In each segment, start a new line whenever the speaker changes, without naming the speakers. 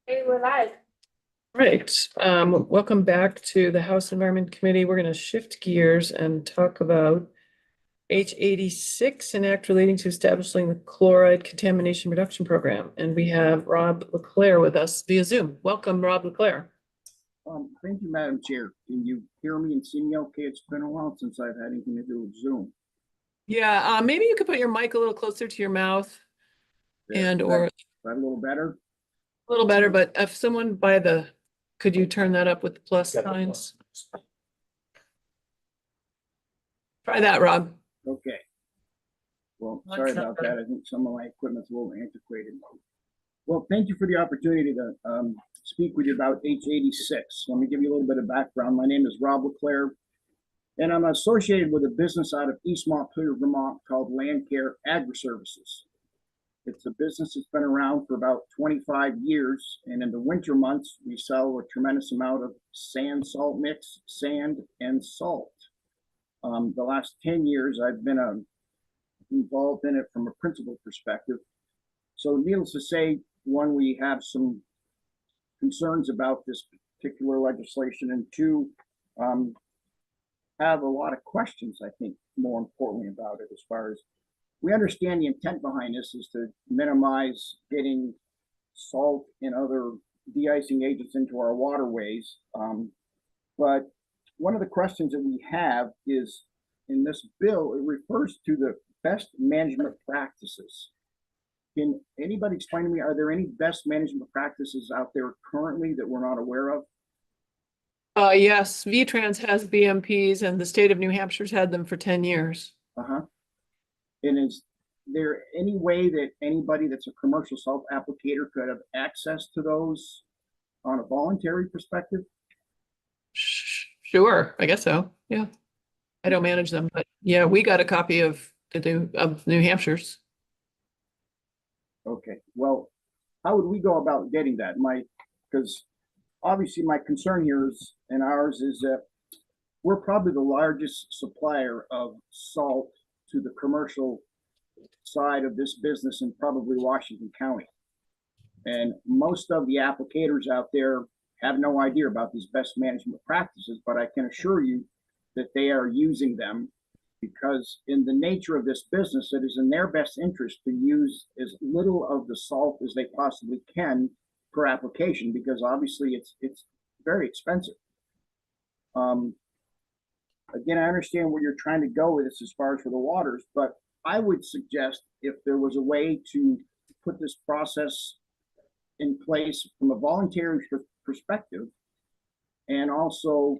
Hey, we're live.
Right, welcome back to the House Environment Committee. We're gonna shift gears and talk about H86, an act relating to establishing the chloride contamination reduction program. And we have Rob Leclerc with us via Zoom. Welcome, Rob Leclerc.
Thank you, Madam Chair. Can you hear me and see me okay? It's been a while since I've had anything to do with Zoom.
Yeah, maybe you could put your mic a little closer to your mouth and or
Is that a little better?
a little better, but if someone could you turn that up with the plus signs? Try that, Rob.
Okay. Well,
That's
sorry
not
about
better.
that. I think some of my equipment's a little antiquated. Well, thank you for the opportunity to speak with you about H86. Let me give you a little bit of background. My name is Rob Leclerc, and I'm associated with a business out of East Montpelier, Vermont called Landcare Agri-Services. It's a business that's been around for about 25 years, and in the winter months, we sell a tremendous amount of sand salt mix, sand, and salt. The last 10 years, I've been involved in it from a principal perspective. So, needless to say, one, we have some concerns about this particular legislation, and two, have a lot of questions, I think, more importantly about it, as far as we understand the intent behind this is to minimize getting salt and other de-icing agents into our waterways. But one of the questions that we have is in this bill, it refers to the best management practices. Can anybody explain to me, are there any best management practices out there currently that we're not aware of?
Yes, V-Trans has BMPs and the state of New Hampshire's had them for 10 years.
Uh-huh. And is there any way that anybody that's a commercial salt applicator could have access to those on a voluntary perspective?
Sure, I guess so. Yeah. I don't manage them, but yeah, we got a copy of New Hampshire's.
Okay, well, how would we go about getting that? Because obviously my concern here is, and ours is that we're probably the largest supplier of salt to the commercial side of this business in probably Washington County. And most of the applicators out there have no idea about these best management practices, but I can assure you that they are using them because in the nature of this business, it is in their best interest to use as little of the salt as they possibly can per application, because obviously it's very expensive. Again, I understand where you're trying to go with this as far as for the waters, but I would suggest if there was a way to put this process in place from a voluntary perspective, and also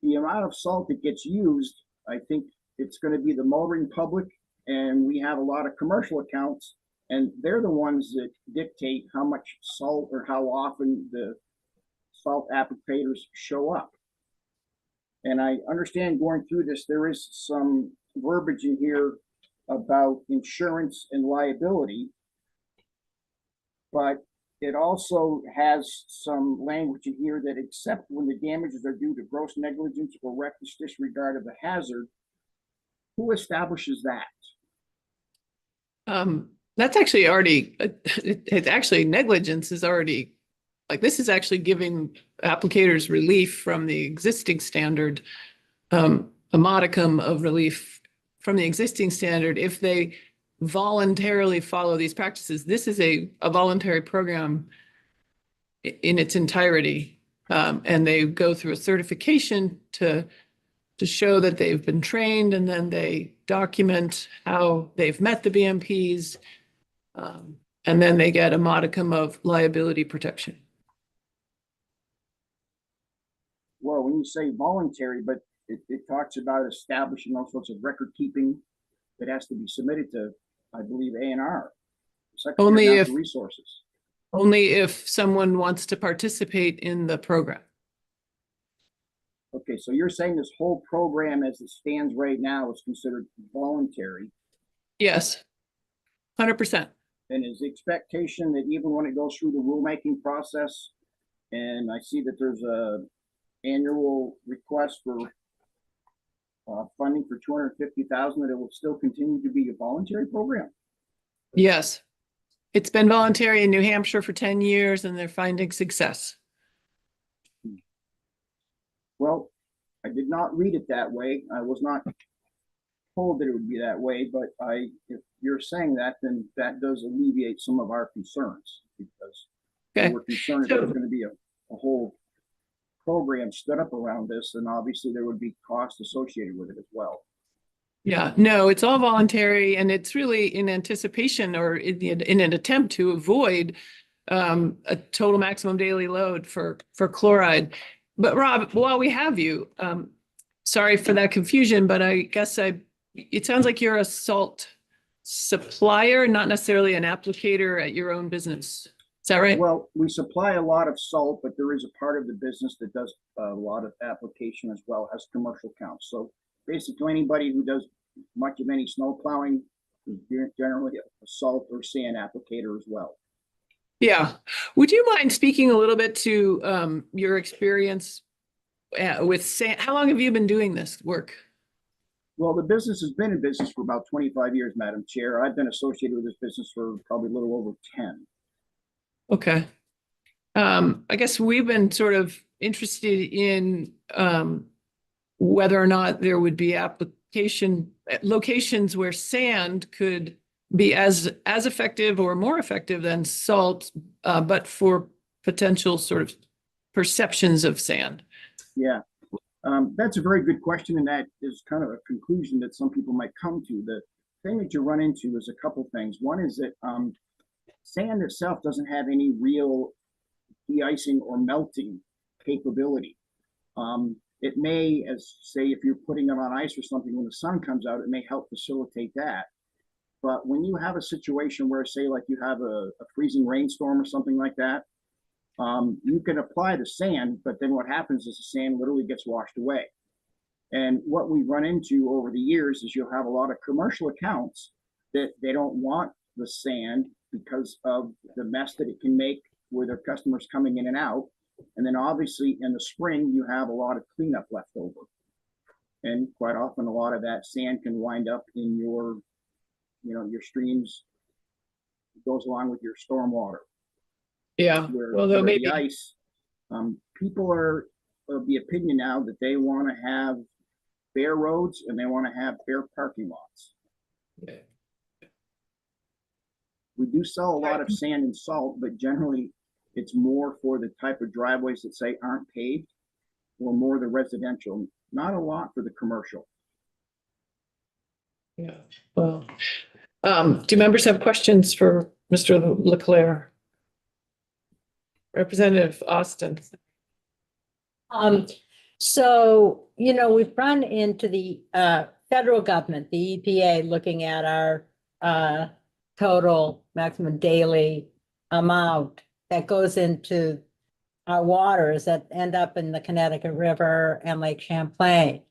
the amount of salt that gets used, I think it's going to be the motoring public, and we have a lot of commercial accounts, and they're the ones that dictate how much salt or how often the salt applicators show up. And I understand going through this, there is some verbiage in here about insurance and liability, but it also has some language in here that except when the damages are due to gross negligence or reckless disregard of the hazard, who establishes that?
That's actually already, it's actually negligence is already, like this is actually giving applicators relief from the existing standard, a modicum of relief from the existing standard if they voluntarily follow these practices. This is a voluntary program in its entirety. And they go through a certification to show that they've been trained, and then they document how they've met the BMPs. And then they get a modicum of liability protection.
Well, when you say voluntary, but it talks about establishing all sorts of record keeping that has to be submitted to, I believe, ANR,
Only
Secretary of
if
Natural Resources.
only if someone wants to participate in the program.
Okay, so you're saying this whole program as it stands right now is considered voluntary,
Yes, 100%.
and is the expectation that even when it goes through the rulemaking process, and I see that there's a annual request for funding for 250,000, that it will still continue to be a voluntary program?
Yes. It's been voluntary in New Hampshire for 10 years and they're finding success.
Well, I did not read it that way. I was not told that it would be that way, but if you're saying that, then that does alleviate some of our concerns because
Okay.
we're concerned that there's going to be a whole program stood up around this, and obviously there would be costs associated with it as well.
Yeah, no, it's all voluntary and it's really in anticipation or in an attempt to avoid a total maximum daily load for chloride. But Rob, while we have you, sorry for that confusion, but I guess it sounds like you're a salt supplier, not necessarily an applicator at your own business. Is that right?
Well, we supply a lot of salt, but there is a part of the business that does a lot of application as well, has commercial counts. So basically anybody who does much of any snow plowing is generally a salt or sand applicator as well.
Yeah. Would you mind speaking a little bit to your experience with sand? How long have you been doing this work?
Well, the business has been in business for about 25 years, Madam Chair. I've been associated with this business for probably a little over 10.
Okay. I guess we've been sort of interested in whether or not there would be locations where sand could be as effective or more effective than salt, but for potential sort of perceptions of sand.
Yeah, that's a very good question, and that is kind of a conclusion that some people might come to. The thing that you run into is a couple things. One is that sand itself doesn't have any real de-icing or melting capability. It may, as say, if you're putting it on ice or something, when the sun comes out, it may help facilitate that. But when you have a situation where, say, like you have a freezing rainstorm or something like that, you can apply the sand, but then what happens is the sand literally gets washed away. And what we've run into over the years is you'll have a lot of commercial accounts that they don't want the sand because of the mess that it can make with their customers coming in and out. And then obviously in the spring, you have a lot of cleanup left over. And quite often a lot of that sand can wind up in your streams. It goes along with your storm water.
Yeah. Well, though maybe
the ice, people are of the opinion now that they want to have bare roads and they want to have bare parking lots.
Yeah.
We do sell a lot of sand and salt, but generally it's more for the type of driveways that say aren't paved or more the residential, not a lot for the commercial.
Yeah. Well, do members have questions for Mr. Leclerc? Representative Austin.
So, we've run into the federal government, the EPA, looking at our total maximum daily amount that goes into our waters that end up in the Connecticut River and Lake Champlain.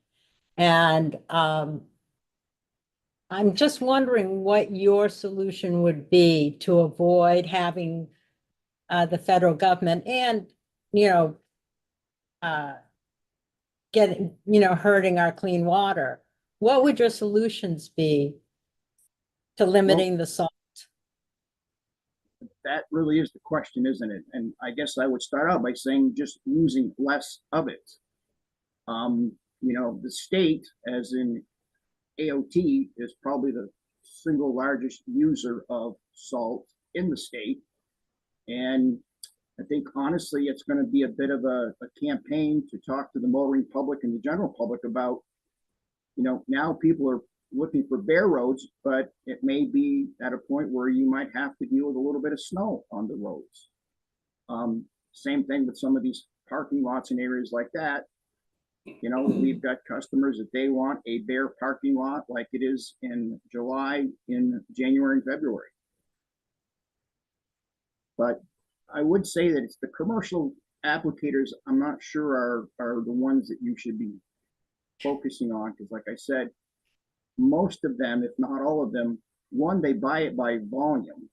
And I'm just wondering what your solution would be to avoid having the federal government and, hurting our clean water. What would your solutions be to limiting the salt?
That really is the question, isn't it? And I guess I would start out by saying just using less of it. The state, as in AOT, is probably the single largest user of salt in the state. And I think honestly, it's going to be a bit of a campaign to talk to the motoring public and the general public about, now people are looking for bare roads, but it may be at a point where you might have to deal with a little bit of snow on the roads. Same thing with some of these parking lots in areas like that. We've got customers that they want a bare parking lot like it is in July, in January and February. But I would say that it's the commercial applicators I'm not sure are the ones that you should be focusing on, because like I said, most of them, if not all of them, one, they buy it by volume.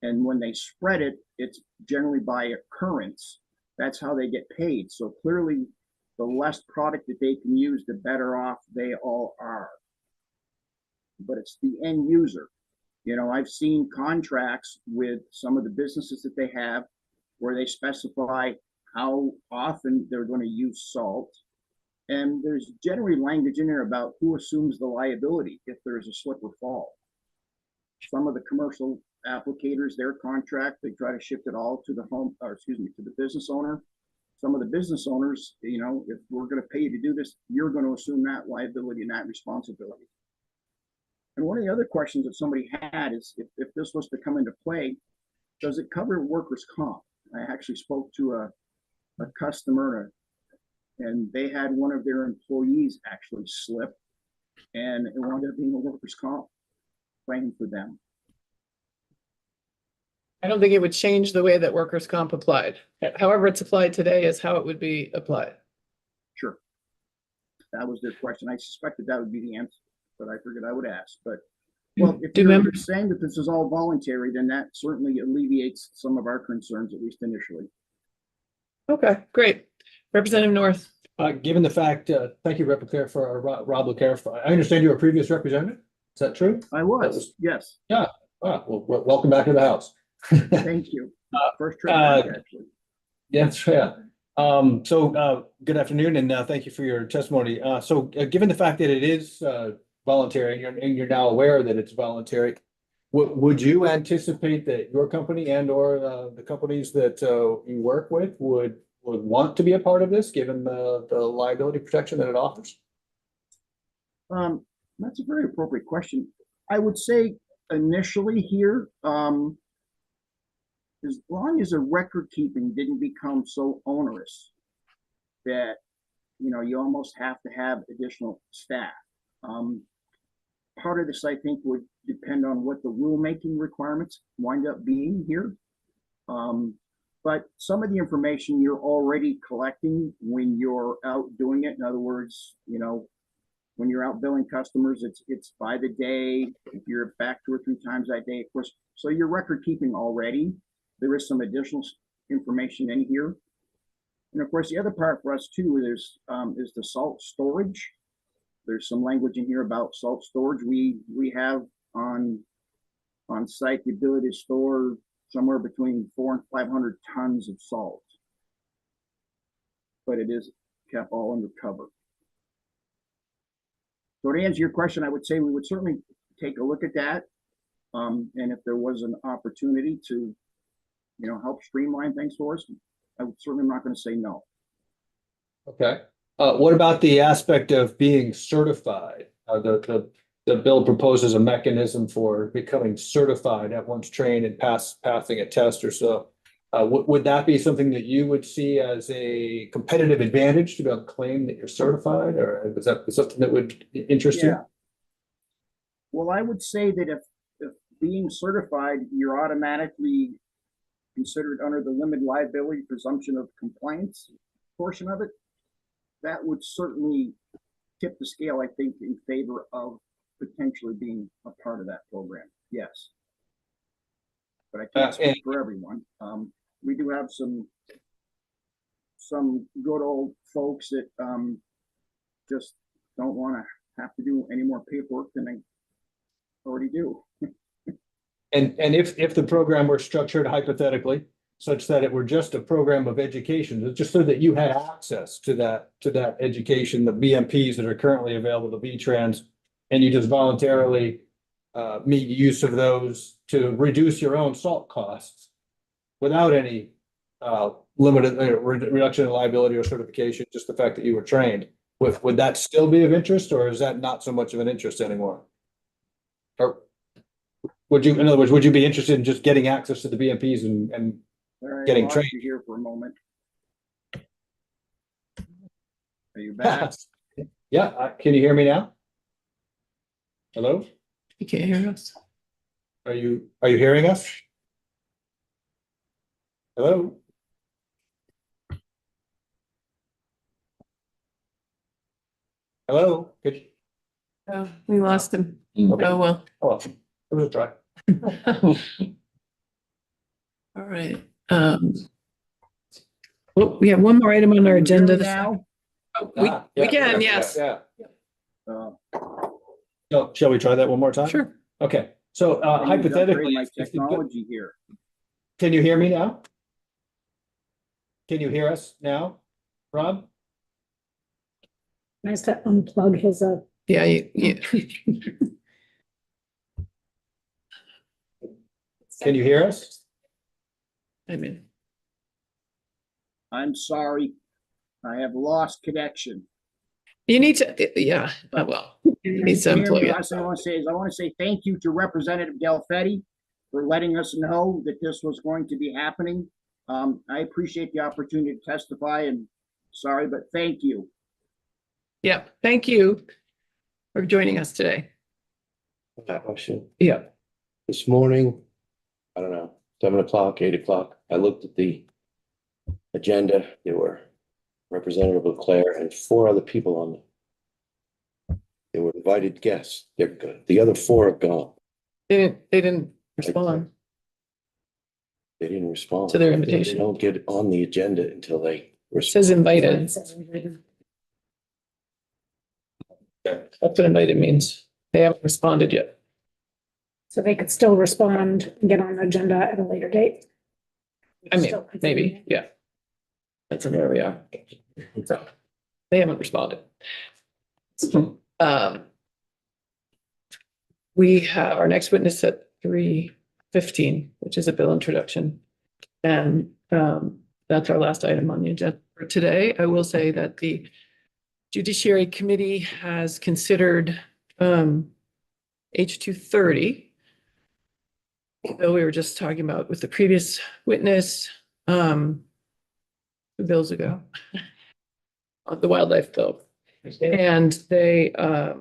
And when they spread it, it's generally by occurrence. That's how they get paid. So clearly, the less product that they can use, the better off they all are. But it's the end user You know, I've seen contracts with some of the businesses that they have where they specify how often they're going to use salt. And there's generally language in there about who assumes the liability if there's a slip or fall. Some of the commercial applicators, their contract, they try to shift it all to the home, or excuse me, to the business owner. Some of the business owners, you know, if we're going to pay you to do this, you're going to assume that liability and that responsibility. And one of the other questions that somebody had is if this was to come into play, does it cover workers' comp? I actually spoke to a customer and they had one of their employees actually slip and it wound up being a workers' comp claim for them.
I don't think it would change the way that workers' comp applied. However it's applied today is how it would be applied.
Sure. That was their question. I suspected that would be the answer, but I figured I would ask. But well, if
Do
you're
members-
saying that this is all voluntary, then that certainly alleviates some of our concerns, at least initially.
Okay, great. Representative North.
Given the fact, thank you, Rep. LeClaire, for Rob LeClaire. I understand you were a previous representative. Is that true?
I was, yes.
Well, welcome back to the House.
Thank you. First trip back, actually.
Yes, yeah. Good afternoon, and thank you for your testimony. Given the fact that it is voluntary, and you're now aware that it's voluntary, would you anticipate that your company and or the companies that you work with would want to be a part of this, given the liability protection that it offers?
That's a very appropriate question. I would say initially here, as long as the record keeping didn't become so onerous that, you know, you almost have to have additional staff. Part of this, I think, would depend on what the rulemaking requirements wind up being here. But some of the information you're already collecting when you're out doing it. In other words, you know, when you're out billing customers, it's by the day. If you're back 2 or 3 times that day, of course. So you're record keeping already. There is some additional information in here. And of course, the other part for us too is the salt storage. There's some language in here about salt storage. We have on site the ability to store somewhere between 400 and 500 tons of salt, but it is kept all under cover. So to answer your question, I would say we would certainly take a look at that. And if there was an opportunity to, you know, help streamline things for us, I'm certainly not going to say no.
Okay. What about the aspect of being certified? The bill proposes a mechanism for becoming certified at once trained and passing a test or so. Would that be something that you would see as a competitive advantage to be able to claim that you're certified, or is that something that would interest you?
Well, I would say that if being certified, you're automatically considered under the limited liability presumption of compliance portion of it, that would certainly tip the scale, I think, in favor of potentially being a part of that program. Yes. But I can't speak for everyone. We do have some good old folks that just don't want to have to do any more paperwork than they already do.
And if the program were structured hypothetically such that it were just a program of education, just so that you had access to that education, the BMPs that are currently available, the V-Trans, and you just voluntarily make use of those to reduce your own salt costs without any limited reduction in liability or certification, just the fact that you were trained, would that still be of interest, or is that not so much of an interest anymore? Or would you, in other words, would you be interested in just getting access to the BMPs and getting trained?
Here for a moment. Are you back?
Yeah, can you hear me now? Hello?
You can't hear us.
Are you hearing us? Hello? Hello?
Oh, we lost him.
Okay.
Oh, well.
Oh, it was a try.
All right. Well, we have one more item on our agenda.
Now,
We can, yes.
Yeah.
uh,
Shall we try that one more time?
Sure.
Okay, So
I need to upgrade
hypothetically,
my
if the-
technology here.
can you hear me now? Can you hear us now, Rob?
Nice to unplug his,
Yeah,
Can you hear us?
I mean,
I'm sorry. I have lost connection.
you need to, yeah, well, you need to
Can you hear me?
unplug
Last thing I want to say is I want to say thank you to Representative Del Fetty for letting us know that this was going to be happening. I appreciate the opportunity to testify and sorry, but thank you.
Yeah, thank you for joining us today.
Question.
Yeah.
This morning, I don't know, 7 o'clock, 8 o'clock, I looked at the agenda. There were Representative Leclerc and 4 other people on it. They were invited guests. They're good. The other 4 are gone.
They didn't respond.
They didn't respond.
To their
They
invitation.
don't get on the agenda until they
It
respond.
says invited. That's what invited means. They haven't responded yet.
so they could still respond and get on the agenda at a later date.
I mean,
Still
maybe, yeah. That's where we are. So they haven't responded. Um, we have our next witness at 3:15, which is a bill introduction. And that's our last item on the agenda for today. I will say that the Judiciary Committee has considered H230. Bill we were just talking about with the previous witness, 2 bills ago, on the wildlife bill. And they are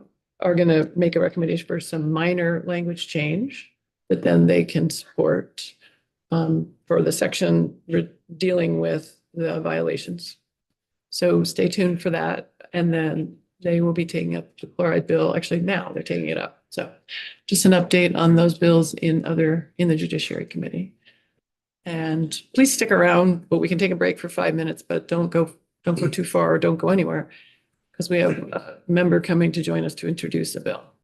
going to make a recommendation for some minor language change that then they can support for the section dealing with the violations. So stay tuned for that. And then they will be taking up the chloride bill. Actually, now they're taking it up. So just an update on those bills in the Judiciary Committee. And please stick around, but we can take a break for 5 minutes, but don't go too far or don't go anywhere because we have a member coming to join us to introduce a bill.